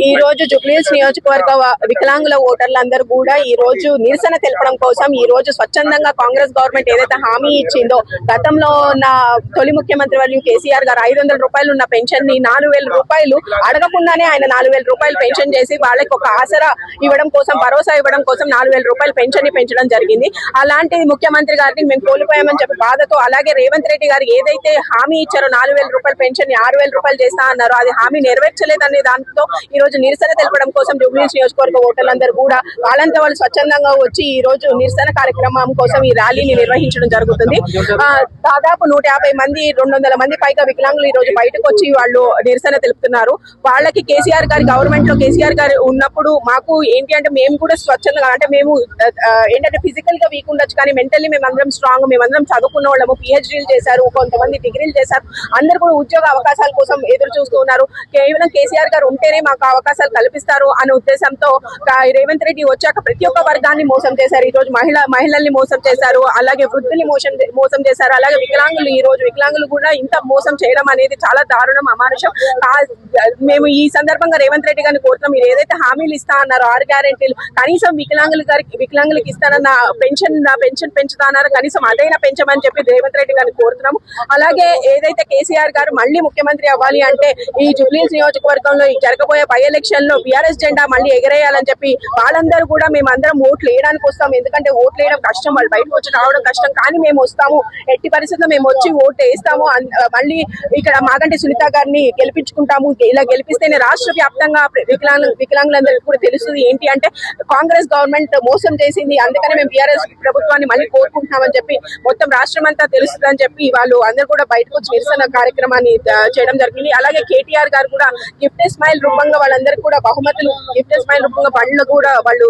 ఈ రోజు జూబ్లీహిల్స్ నియోజకవర్గ వికలాంగుల ఓటర్లందరూ కూడా ఈ రోజు నిరసన తెలపడం కోసం ఈ రోజు స్వచ్ఛందంగా కాంగ్రెస్ గవర్నమెంట్ ఏదైతే హామీ ఇచ్చిందో గతంలో నా తొలి ముఖ్యమంత్రి వర్యులు కేసీఆర్ గారు 500 రూపాయలు ఉన్న పెన్షన్ ని 4000 రూపాయలు అడగకుండానే ఆయన 4000 రూపాయలు పెన్షన్ చేసి వాళ్ళకి ఒక ఆసరా ఇవ్వడం కోసం, భరోసా ఇవ్వడం కోసం 4000 రూపాయలు పెన్షన్ ని పెంచడం జరిగింది. అలాంటి ముఖ్యమంత్రి గారిని మేము కోల్పోయామని చెప్పి బాధతో, అలాగే రేవంత్ రెడ్డి గారు ఏదైతే హామీ ఇచ్చారో 4000 రూపాయల పెన్షన్ ని 6000 రూపాయలు చేస్తా అన్నారో అది హామీ నెరవేర్చలేదనే దాంతో ఈ రోజు నిరసన తెలపడం కోసం జూబ్లీహిల్స్ నియోజకవర్గ ఓటర్లందరూ కూడా వాళ్ళంతా వాళ్ళు స్వచ్ఛందంగా వచ్చి ఈ రోజు నిరసన కార్యక్రమం కోసం ఈ ర్యాలీని నిర్వహించడం జరుగుతుంది. దాదాపు 150 మంది 200 మంది పైగా వికలాంగులు ఈ రోజు బయటకు వచ్చి వాళ్ళు నిరసన తెలుపుతున్నారు. వాళ్ళకి కేసీఆర్ గారి గవర్నమెంట్ లో కేసీఆర్ గారు ఉన్నప్పుడు మాకు ఏంటి అంటే మేము కూడా స్వచ్ఛందంగా, అంటే మేము ఏంటంటే ఫిజికల్ గా వీక్ ఉండొచ్చు కానీ మెంటల్లీ మేమందరం స్ట్రాంగ్, మేమందరం చదువుకున్న వాళ్ళము, పిహెచ్డీలు చేశారు, కొంతమంది డిగ్రీలు చేశారు, అందరు కూడా ఉద్యోగ అవకాశాల కోసం ఎదురు చూస్తూ ఉన్నారు. కేవలం కేసీఆర్ గారు ఉంటేనే మాకు అవకాశాలు కల్పిస్తారు అనే ఉద్దేశంతో రేవంత్ రెడ్డి వచ్చాక ప్రతి ఒక్క వర్గాన్ని మోసం చేశారు. ఈ రోజు మహిళల్ని మోసం చేశారు, అలాగే వృద్ధుల్ని మోసం చేశారు, అలాగే వికలాంగులు ఈ రోజు వికలాంగులు కూడా ఇంత మోసం చేయడం అనేది చాలా దారుణం, అమానుషం. మేము ఈ సందర్భంగా రేవంత్ రెడ్డి గారిని కోరుతున్నాం, మీరు ఏదైతే హామీలు ఇస్తా అన్నారో 6 గ్యారెంటీలు కనీసం వికలాంగులకి ఇస్తానన్న పెన్షన్ పెంచుతా అన్నారు, కనీసం అదైనా పెంచమని చెప్పి రేవంత్ రెడ్డి గారిని కోరుతున్నాము. అలాగే ఏదైతే కేసీఆర్ గారు మళ్ళీ ముఖ్యమంత్రి అవ్వాలి అంటే ఈ జూబ్లీహిల్స్ నియోజకవర్గంలో జరగబోయే బై ఎలక్షన్ లో బీఆర్ఎస్ జెండా మళ్ళీ ఎగరేయాలని చెప్పి వాళ్ళందరూ కూడా మేమందరం ఓట్లు వేయడానికి వస్తాము. ఎందుకంటే ఓట్లు వేయడం కష్టం, వాళ్ళు బయటకు వచ్చి రావడం కష్టం, కానీ మేము వస్తాము, ఎట్టి పరిస్థితుల్లో మేము వచ్చి ఓటు వేస్తాము. మళ్ళీ ఇక్కడ మాగంటి సునీత గారిని గెలిపించుకుంటాము. ఇలా గెలిపిస్తేనే రాష్ట్ర వ్యాప్తంగా వికలాంగులందరికీ కూడా తెలుస్తుంది ఏంటి అంటే కాంగ్రెస్ గవర్నమెంట్ మోసం చేసింది, అందుకనే మేము బీఆర్ఎస్ ప్రభుత్వాన్ని మళ్ళీ కోరుకుంటున్నామని చెప్పి మొత్తం రాష్ట్రం అంతా తెలుస్తుందని చెప్పి వాళ్ళు అందరూ కూడా బయటకు వచ్చి నిరసన కార్యక్రమాన్ని చేయడం జరిగింది. అలాగే కేటీఆర్ గారు కూడా గిఫ్ట్ స్మైల్ రూపంగా వాళ్ళందరికీ కూడా బహుమతులు, గిఫ్ట్ స్మైల్ రూపంగా బండ్లు కూడా వాళ్ళు